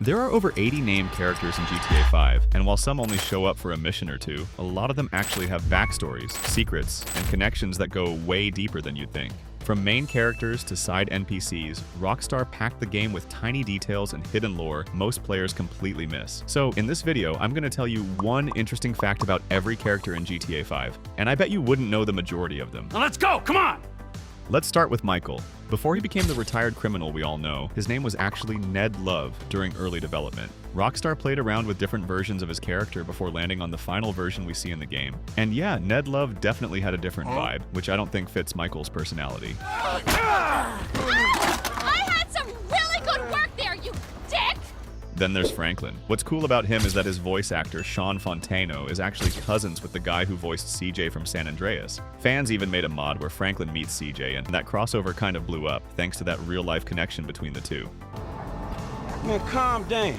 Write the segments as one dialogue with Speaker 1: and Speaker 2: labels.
Speaker 1: There are over 80 named characters in GTA 5, and while some only show up for a mission or two, a lot of them actually have backstories, secrets, and connections that go way deeper than you'd think. From main characters to side NPCs, Rockstar packed the game with tiny details and hidden lore most players completely miss. So in this video, I'm going to tell you one interesting fact about every character in GTA 5, and I bet you wouldn't know the majority of them.
Speaker 2: Now let's go, come on!
Speaker 1: Let's start with Michael. Before he became the retired criminal we all know, his name was actually Ned Love during early development. Rockstar played around with different versions of his character before landing on the final version we see in the game. And yeah, Ned Love definitely had a different vibe, which I don't think fits Michael's personality.
Speaker 3: I had some really good work there, you dick!
Speaker 1: Then there's Franklin. What's cool about him is that his voice actor, Sean Fontano, is actually cousins with the guy who voiced CJ from San Andreas. Fans even made a mod where Franklin meets CJ, and that crossover kind of blew up, thanks to that real-life connection between the two.
Speaker 2: Man, calm down.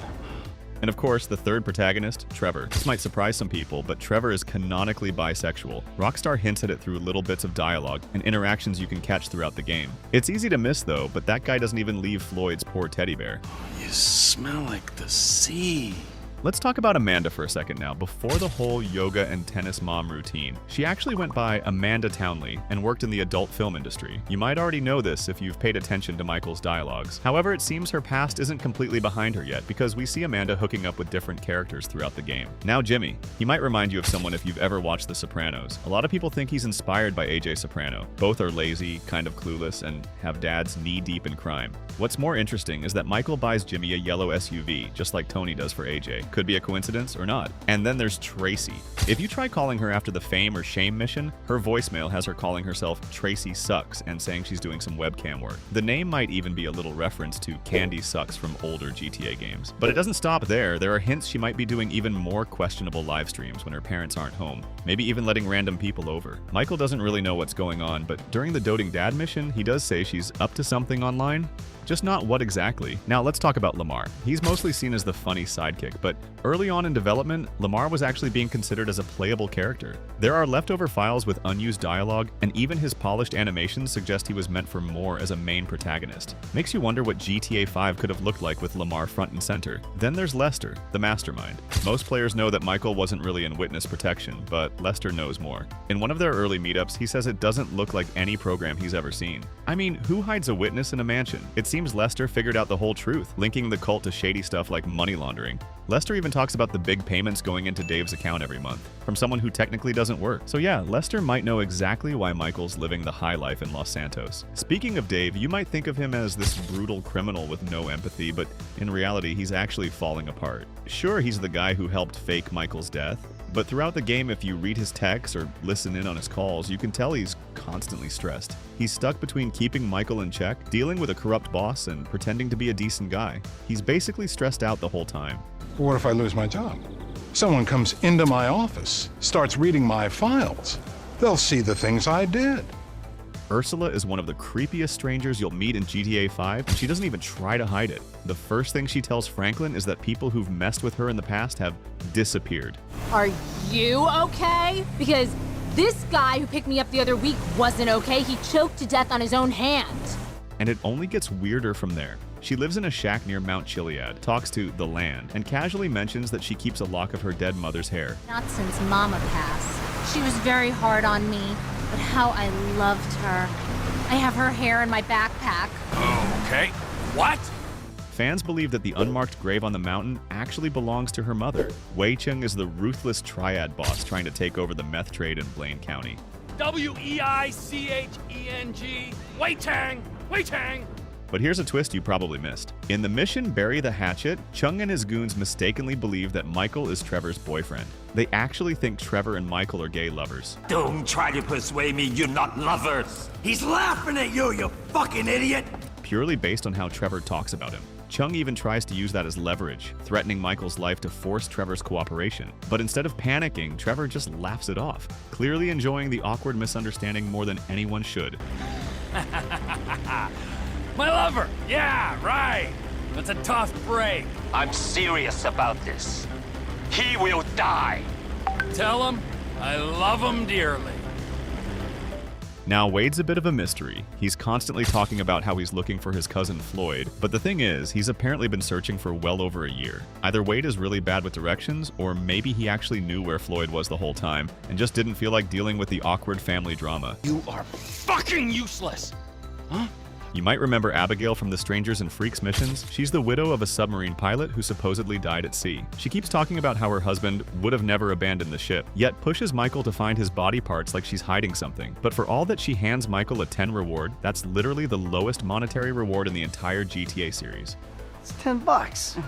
Speaker 1: And of course, the third protagonist, Trevor. This might surprise some people, but Trevor is canonically bisexual. Rockstar hints at it through little bits of dialogue and interactions you can catch throughout the game. It's easy to miss though, but that guy doesn't even leave Floyd's poor teddy bear.
Speaker 2: You smell like the sea.
Speaker 1: Let's talk about Amanda for a second now. Before the whole yoga and tennis mom routine, she actually went by Amanda Townley and worked in the adult film industry. You might already know this if you've paid attention to Michael's dialogues. However, it seems her past isn't completely behind her yet because we see Amanda hooking up with different characters throughout the game. Now Jimmy. He might remind you of someone if you've ever watched The Sopranos. A lot of people think he's inspired by AJ Soprano. Both are lazy, kind of clueless, and have dads knee-deep in crime. What's more interesting is that Michael buys Jimmy a yellow SUV, just like Tony does for AJ. Could be a coincidence or not. And then there's Tracy. If you try calling her after the Fame or Shame mission, her voicemail has her calling herself Tracy Sucks and saying she's doing some webcam work. The name might even be a little reference to Candy Sucks from older GTA games. But it doesn't stop there. There are hints she might be doing even more questionable live streams when her parents aren't home. Maybe even letting random people over. Michael doesn't really know what's going on, but during the Doting Dad mission, he does say she's up to something online. Just not what exactly. Now let's talk about Lamar. He's mostly seen as the funny sidekick, but early on in development, Lamar was actually being considered as a playable character. There are leftover files with unused dialogue, and even his polished animations suggest he was meant for more as a main protagonist. Makes you wonder what GTA 5 could have looked like with Lamar front and center. Then there's Lester, the mastermind. Most players know that Michael wasn't really in witness protection, but Lester knows more. In one of their early meetups, he says it doesn't look like any program he's ever seen. I mean, who hides a witness in a mansion? It seems Lester figured out the whole truth, linking the cult to shady stuff like money laundering. Lester even talks about the big payments going into Dave's account every month, from someone who technically doesn't work. So yeah, Lester might know exactly why Michael's living the high life in Los Santos. Speaking of Dave, you might think of him as this brutal criminal with no empathy, but in reality, he's actually falling apart. Sure, he's the guy who helped fake Michael's death, but throughout the game, if you read his texts or listen in on his calls, you can tell he's constantly stressed. He's stuck between keeping Michael in check, dealing with a corrupt boss, and pretending to be a decent guy. He's basically stressed out the whole time.
Speaker 4: What if I lose my job? Someone comes into my office, starts reading my files. They'll see the things I did.
Speaker 1: Ursula is one of the creepiest strangers you'll meet in GTA 5, and she doesn't even try to hide it. The first thing she tells Franklin is that people who've messed with her in the past have disappeared.
Speaker 3: Are you okay? Because this guy who picked me up the other week wasn't okay. He choked to death on his own hand.
Speaker 1: And it only gets weirder from there. She lives in a shack near Mount Chiliad, talks to the land, and casually mentions that she keeps a lock of her dead mother's hair.
Speaker 3: Not since Mama passed. She was very hard on me, but how I loved her. I have her hair in my backpack.
Speaker 2: Okay. What?
Speaker 1: Fans believe that the unmarked grave on the mountain actually belongs to her mother. Wei Chung is the ruthless triad boss trying to take over the meth trade in Blaine County.
Speaker 2: W-E-I-C-H-E-N-G. Wei Tang! Wei Tang!
Speaker 1: But here's a twist you probably missed. In the mission Bury the Hatchet, Chung and his goons mistakenly believe that Michael is Trevor's boyfriend. They actually think Trevor and Michael are gay lovers.
Speaker 5: Don't try to persuade me you're not lovers. He's laughing at you, you fucking idiot.
Speaker 1: Purely based on how Trevor talks about him. Chung even tries to use that as leverage, threatening Michael's life to force Trevor's cooperation. But instead of panicking, Trevor just laughs it off, clearly enjoying the awkward misunderstanding more than anyone should.
Speaker 2: My lover! Yeah, right! That's a tough break.
Speaker 5: I'm serious about this. He will die.
Speaker 2: Tell him I love him dearly.
Speaker 1: Now, Wade's a bit of a mystery. He's constantly talking about how he's looking for his cousin Floyd, but the thing is, he's apparently been searching for well over a year. Either Wade is really bad with directions, or maybe he actually knew where Floyd was the whole time and just didn't feel like dealing with the awkward family drama.
Speaker 2: You are fucking useless! Huh?
Speaker 1: You might remember Abigail from the Strangers and Freaks missions. She's the widow of a submarine pilot who supposedly died at sea. She keeps talking about how her husband would have never abandoned the ship, yet pushes Michael to find his body parts like she's hiding something. But for all that she hands Michael a 10 reward, that's literally the lowest monetary reward in the entire GTA series.
Speaker 6: It's $10.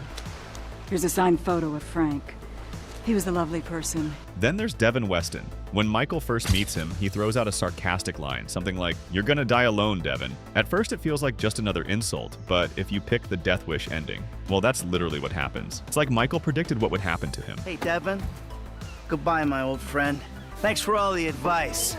Speaker 7: Here's a signed photo of Frank. He was a lovely person.
Speaker 1: Then there's Devin Weston. When Michael first meets him, he throws out a sarcastic line, something like, "You're gonna die alone, Devin." At first it feels like just another insult, but if you pick the Death Wish ending, well, that's literally what happens. It's like Michael predicted what would happen to him.
Speaker 6: Hey, Devin. Goodbye, my old friend. Thanks for all the advice.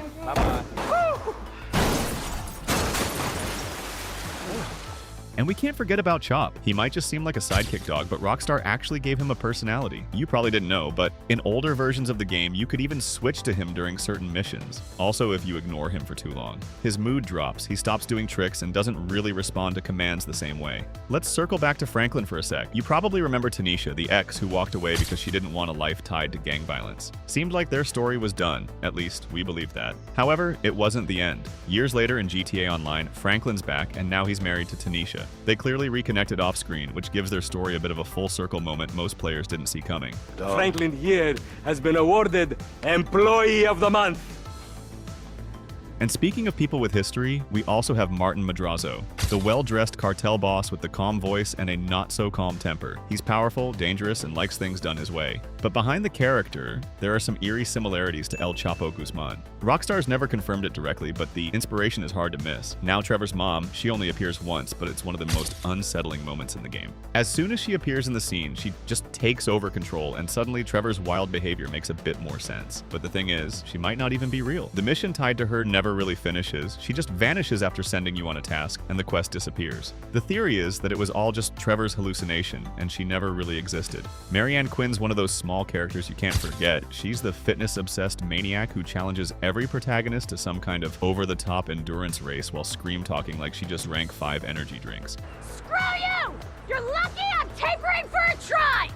Speaker 1: And we can't forget about Chop. He might just seem like a sidekick dog, but Rockstar actually gave him a personality. You probably didn't know, but in older versions of the game, you could even switch to him during certain missions. Also, if you ignore him for too long. His mood drops, he stops doing tricks, and doesn't really respond to commands the same way. Let's circle back to Franklin for a sec. You probably remember Tanisha, the ex who walked away because she didn't want a life tied to gang violence. Seemed like their story was done. At least, we believe that. However, it wasn't the end. Years later in GTA Online, Franklin's back, and now he's married to Tanisha. They clearly reconnected off-screen, which gives their story a bit of a full-circle moment most players didn't see coming.
Speaker 8: Franklin here has been awarded Employee of the Month.
Speaker 1: And speaking of people with history, we also have Martin Madrazo, the well-dressed cartel boss with the calm voice and a not-so-calm temper. He's powerful, dangerous, and likes things done his way. But behind the character, there are some eerie similarities to El Chapo Guzman. Rockstar's never confirmed it directly, but the inspiration is hard to miss. Now Trevor's mom, she only appears once, but it's one of the most unsettling moments in the game. As soon as she appears in the scene, she just takes over control, and suddenly Trevor's wild behavior makes a bit more sense. But the thing is, she might not even be real. The mission tied to her never really finishes. She just vanishes after sending you on a task, and the quest disappears. The theory is that it was all just Trevor's hallucination, and she never really existed. Marianne Quinn's one of those small characters you can't forget. She's the fitness-obsessed maniac who challenges every protagonist to some kind of over-the-top endurance race while scream-talking like she just drank 5 energy drinks.
Speaker 3: Screw you! You're lucky I'm tapering for a try!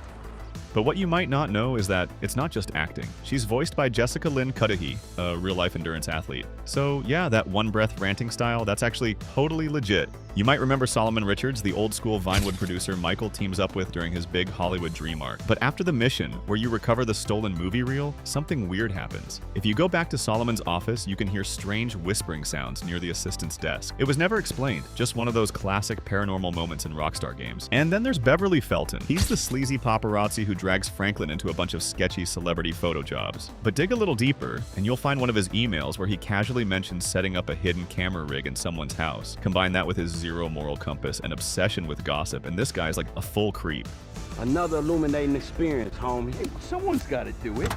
Speaker 1: But what you might not know is that it's not just acting. She's voiced by Jessica Lynn Cudahy, a real-life endurance athlete. So yeah, that one-breath ranting style, that's actually totally legit. You might remember Solomon Richards, the old-school Vinewood producer Michael teams up with during his big Hollywood dream arc. But after the mission, where you recover the stolen movie reel, something weird happens. If you go back to Solomon's office, you can hear strange whispering sounds near the assistant's desk. It was never explained, just one of those classic paranormal moments in Rockstar games. And then there's Beverly Felton. He's the sleazy paparazzi who drags Franklin into a bunch of sketchy celebrity photo jobs. But dig a little deeper, and you'll find one of his emails where he casually mentions setting up a hidden camera rig in someone's house. Combine that with his zero moral compass and obsession with gossip, and this guy's like a full creep.
Speaker 8: Another illuminating experience, homie. Hey, someone's got to do it.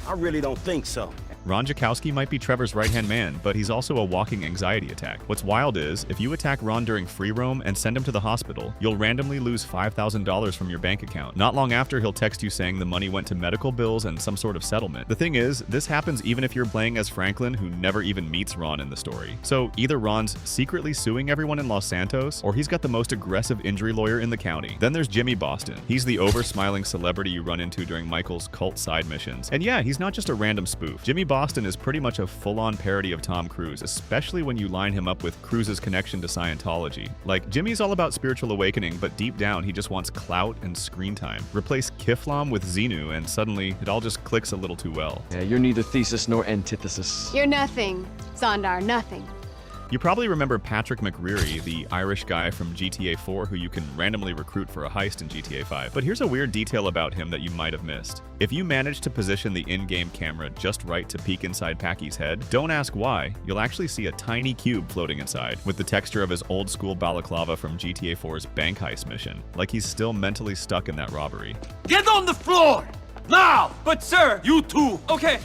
Speaker 6: I really don't think so.
Speaker 1: Ron Jakowski might be Trevor's right-hand man, but he's also a walking anxiety attack. What's wild is, if you attack Ron during free roam and send him to the hospital, you'll randomly lose $5,000 from your bank account. Not long after, he'll text you saying the money went to medical bills and some sort of settlement. The thing is, this happens even if you're playing as Franklin, who never even meets Ron in the story. So either Ron's secretly suing everyone in Los Santos, or he's got the most aggressive injury lawyer in the county. Then there's Jimmy Boston. He's the over-smiling celebrity you run into during Michael's cult side missions. And yeah, he's not just a random spoof. Jimmy Boston is pretty much a full-on parody of Tom Cruise, especially when you line him up with Cruise's connection to Scientology. Like, Jimmy's all about spiritual awakening, but deep down he just wants clout and screen time. Replace Kiflam with Xenu, and suddenly it all just clicks a little too well.
Speaker 9: Yeah, you're neither thesis nor antithesis.
Speaker 10: You're nothing, Zondar, nothing.
Speaker 1: You probably remember Patrick McReary, the Irish guy from GTA 4 who you can randomly recruit for a heist in GTA 5. But here's a weird detail about him that you might have missed. If you manage to position the in-game camera just right to peek inside Packy's head, don't ask why, you'll actually see a tiny cube floating inside, with the texture of his old-school balaclava from GTA 4's bank heist mission, like he's still mentally stuck in that robbery.
Speaker 5: Get on the floor! Now!
Speaker 2: But sir!
Speaker 5: You too!
Speaker 2: Okay.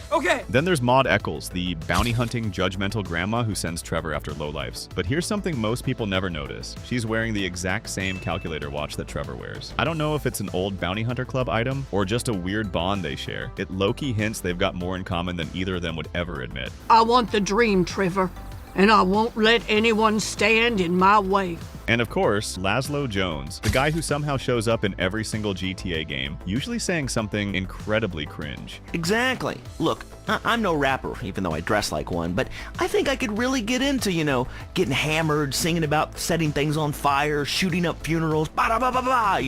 Speaker 1: Then there's Maud Eccles, the bounty-hunting, judgmental grandma who sends Trevor after lowlifes. But here's something most people never notice. She's wearing the exact same calculator watch that Trevor wears. I don't know if it's an old Bounty Hunter Club item, or just a weird bond they share. It low-key hints they've got more in common than either of them would ever admit.
Speaker 11: I want the dream, Trevor. and I won't let anyone stand in my way.
Speaker 1: And of course, Laszlo Jones, the guy who somehow shows up in every single GTA game, usually saying something incredibly cringe.
Speaker 12: Exactly. Look, I'm no rapper, even though I dress like one, but I think I could really get into, getting hammered, singing about setting things on fire, shooting up funerals, ba-da-ba-ba-ba.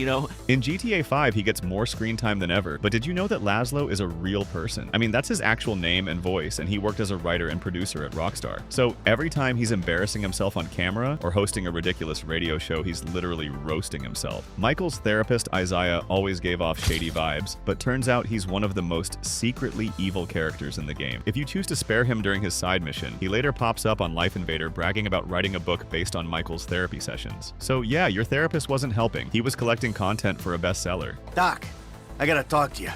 Speaker 1: In GTA 5, he gets more screen time than ever, but did you know that Laszlo is a real person? I mean, that's his actual name and voice, and he worked as a writer and producer at Rockstar. So every time he's embarrassing himself on camera or hosting a ridiculous radio show, he's literally roasting himself. Michael's therapist, Isaiah, always gave off shady vibes, but turns out he's one of the most secretly evil characters in the game. If you choose to spare him during his side mission, he later pops up on Life Invader bragging about writing a book based on Michael's therapy sessions. So yeah, your therapist wasn't helping. He was collecting content for a bestseller.
Speaker 6: Doc, I gotta talk to you.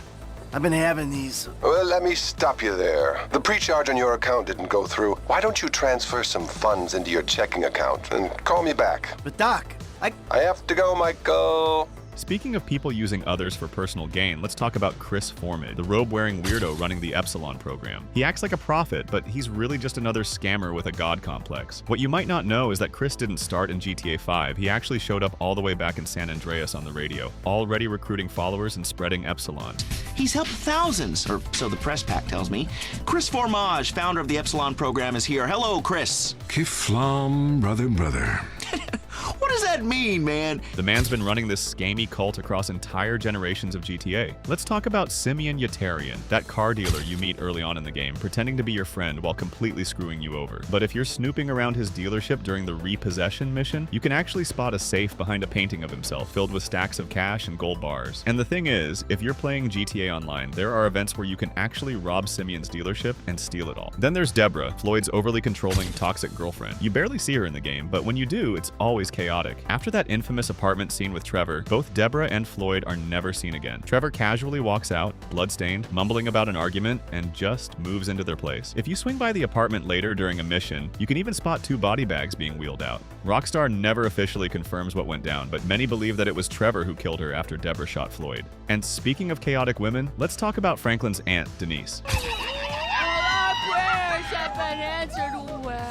Speaker 6: I've been having these...
Speaker 13: Well, let me stop you there. The pre-charge on your account didn't go through. Why don't you transfer some funds into your checking account and call me back?
Speaker 6: But Doc, I
Speaker 13: have to go, Michael.
Speaker 1: Speaking of people using others for personal gain, let's talk about Chris Formid, the robe-wearing weirdo running the Epsilon program. He acts like a prophet, but he's really just another scammer with a god complex. What you might not know is that Chris didn't start in GTA 5. He actually showed up all the way back in San Andreas on the radio, already recruiting followers and spreading Epsilon.
Speaker 12: He's helped thousands, or so the press pack tells me. Chris Formage, founder of the Epsilon program, is here. Hello, Chris.
Speaker 14: Kiflam, brother.
Speaker 12: What does that mean, man?
Speaker 1: The man's been running this scammy cult across entire generations of GTA. Let's talk about Simeon Yetarian, that car dealer you meet early on in the game, pretending to be your friend while completely screwing you over. But if you're snooping around his dealership during the repossession mission, you can actually spot a safe behind a painting of himself filled with stacks of cash and gold bars. And the thing is, if you're playing GTA Online, there are events where you can actually rob Simeon's dealership and steal it all. Then there's Deborah, Floyd's overly controlling, toxic girlfriend. You barely see her in the game, but when you do, it's always chaotic. After that infamous apartment scene with Trevor, both Deborah and Floyd are never seen again. Trevor casually walks out, bloodstained, mumbling about an argument, and just moves into their place. If you swing by the apartment later during a mission, you can even spot 2 body bags being wheeled out. Rockstar never officially confirms what went down, but many believe that it was Trevor who killed her after Deborah shot Floyd. And speaking of chaotic women, let's talk about Franklin's aunt, Denise.
Speaker 11: All our prayers have been answered well.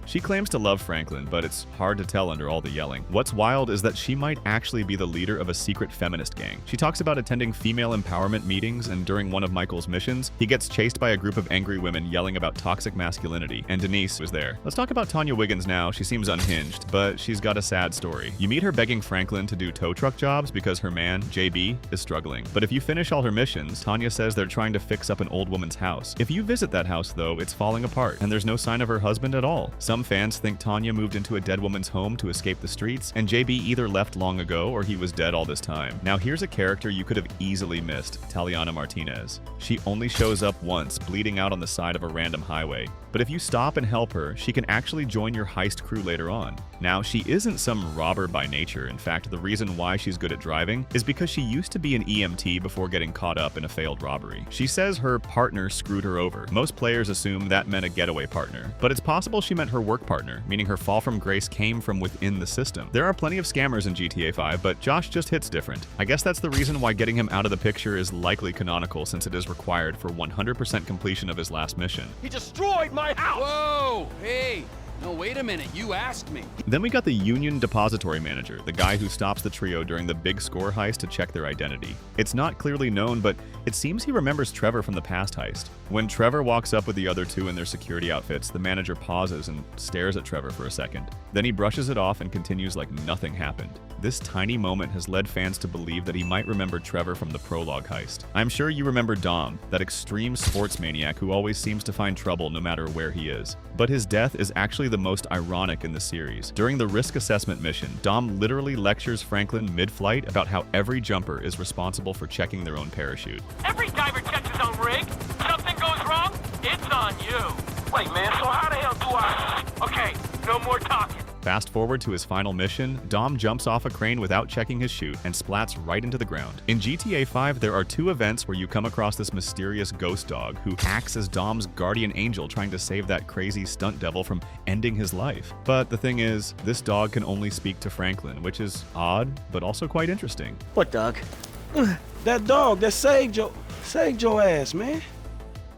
Speaker 1: She claims to love Franklin, but it's hard to tell under all the yelling. What's wild is that she might actually be the leader of a secret feminist gang. She talks about attending female empowerment meetings, and during one of Michael's missions, he gets chased by a group of angry women yelling about toxic masculinity, and Denise was there. Let's talk about Tanya Wiggins now. She seems unhinged, but she's got a sad story. You meet her begging Franklin to do tow truck jobs because her man, JB, is struggling. But if you finish all her missions, Tanya says they're trying to fix up an old woman's house. If you visit that house, though, it's falling apart, and there's no sign of her husband at all. Some fans think Tanya moved into a dead woman's home to escape the streets, and JB either left long ago or he was dead all this time. Now here's a character you could have easily missed, Taliana Martinez. She only shows up once, bleeding out on the side of a random highway. But if you stop and help her, she can actually join your heist crew later on. Now, she isn't some robber by nature. In fact, the reason why she's good at driving is because she used to be an EMT before getting caught up in a failed robbery. She says her partner screwed her over. Most players assume that meant a getaway partner, but it's possible she meant her work partner, meaning her fall from grace came from within the system. There are plenty of scammers in GTA 5, but Josh just hits different. I guess that's the reason why getting him out of the picture is likely canonical, since it is required for 100% completion of his last mission.
Speaker 2: He destroyed my house! Whoa! Hey! No, wait a minute. You asked me.
Speaker 1: Then we got the Union Depository Manager, the guy who stops the trio during the big score heist to check their identity. It's not clearly known, but it seems he remembers Trevor from the past heist. When Trevor walks up with the other two in their security outfits, the manager pauses and stares at Trevor for a second. Then he brushes it off and continues like nothing happened. This tiny moment has led fans to believe that he might remember Trevor from the prologue heist. I'm sure you remember Dom, that extreme sports maniac who always seems to find trouble no matter where he is. But his death is actually the most ironic in the series. During the risk assessment mission, Dom literally lectures Franklin mid-flight about how every jumper is responsible for checking their own parachute.
Speaker 2: Every diver checks his own rig. Something goes wrong, it's on you. Wait, man, so how the hell do I... Okay, no more talking.
Speaker 1: Fast forward to his final mission, Dom jumps off a crane without checking his chute and splats right into the ground. In GTA 5, there are 2 events where you come across this mysterious ghost dog who acts as Dom's guardian angel trying to save that crazy stunt devil from ending his life. But the thing is, this dog can only speak to Franklin, which is odd, but also quite interesting.
Speaker 6: What dog?
Speaker 8: That dog that saved your ass, man.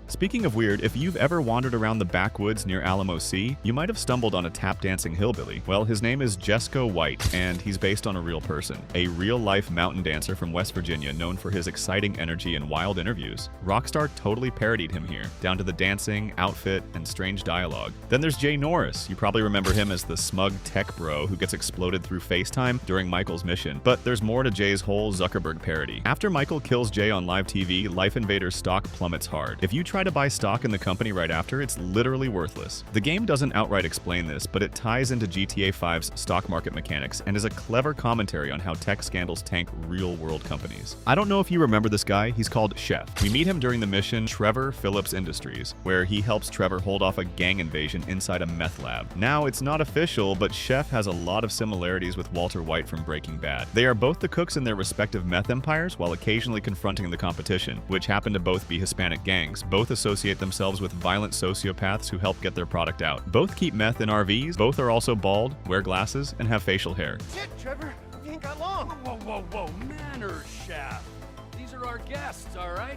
Speaker 1: Speaking of weird, if you've ever wandered around the backwoods near Alamo Sea, you might have stumbled on a tap-dancing hillbilly. Well, his name is Jesco White, and he's based on a real person, a real-life mountain dancer from West Virginia known for his exciting energy and wild interviews. Rockstar totally parodied him here, down to the dancing, outfit, and strange dialogue. Then there's Jay Norris. You probably remember him as the smug tech bro who gets exploded through FaceTime during Michael's mission, but there's more to Jay's whole Zuckerberg parody. After Michael kills Jay on live TV, Life Invader's stock plummets hard. If you try to buy stock in the company right after, it's literally worthless. The game doesn't outright explain this, but it ties into GTA 5's stock market mechanics and is a clever commentary on how tech scandals tank real-world companies. I don't know if you remember this guy, he's called Chef. We meet him during the mission Trevor Phillips Industries, where he helps Trevor hold off a gang invasion inside a meth lab. Now, it's not official, but Chef has a lot of similarities with Walter White from Breaking Bad. They are both the cooks in their respective meth empires while occasionally confronting the competition, which happen to both be Hispanic gangs. Both associate themselves with violent sociopaths who help get their product out. Both keep meth in RVs, both are also bald, wear glasses, and have facial hair.
Speaker 2: Shit, Trevor, you ain't got long. Whoa, whoa, whoa, manners, Chef. These are our guests, all right?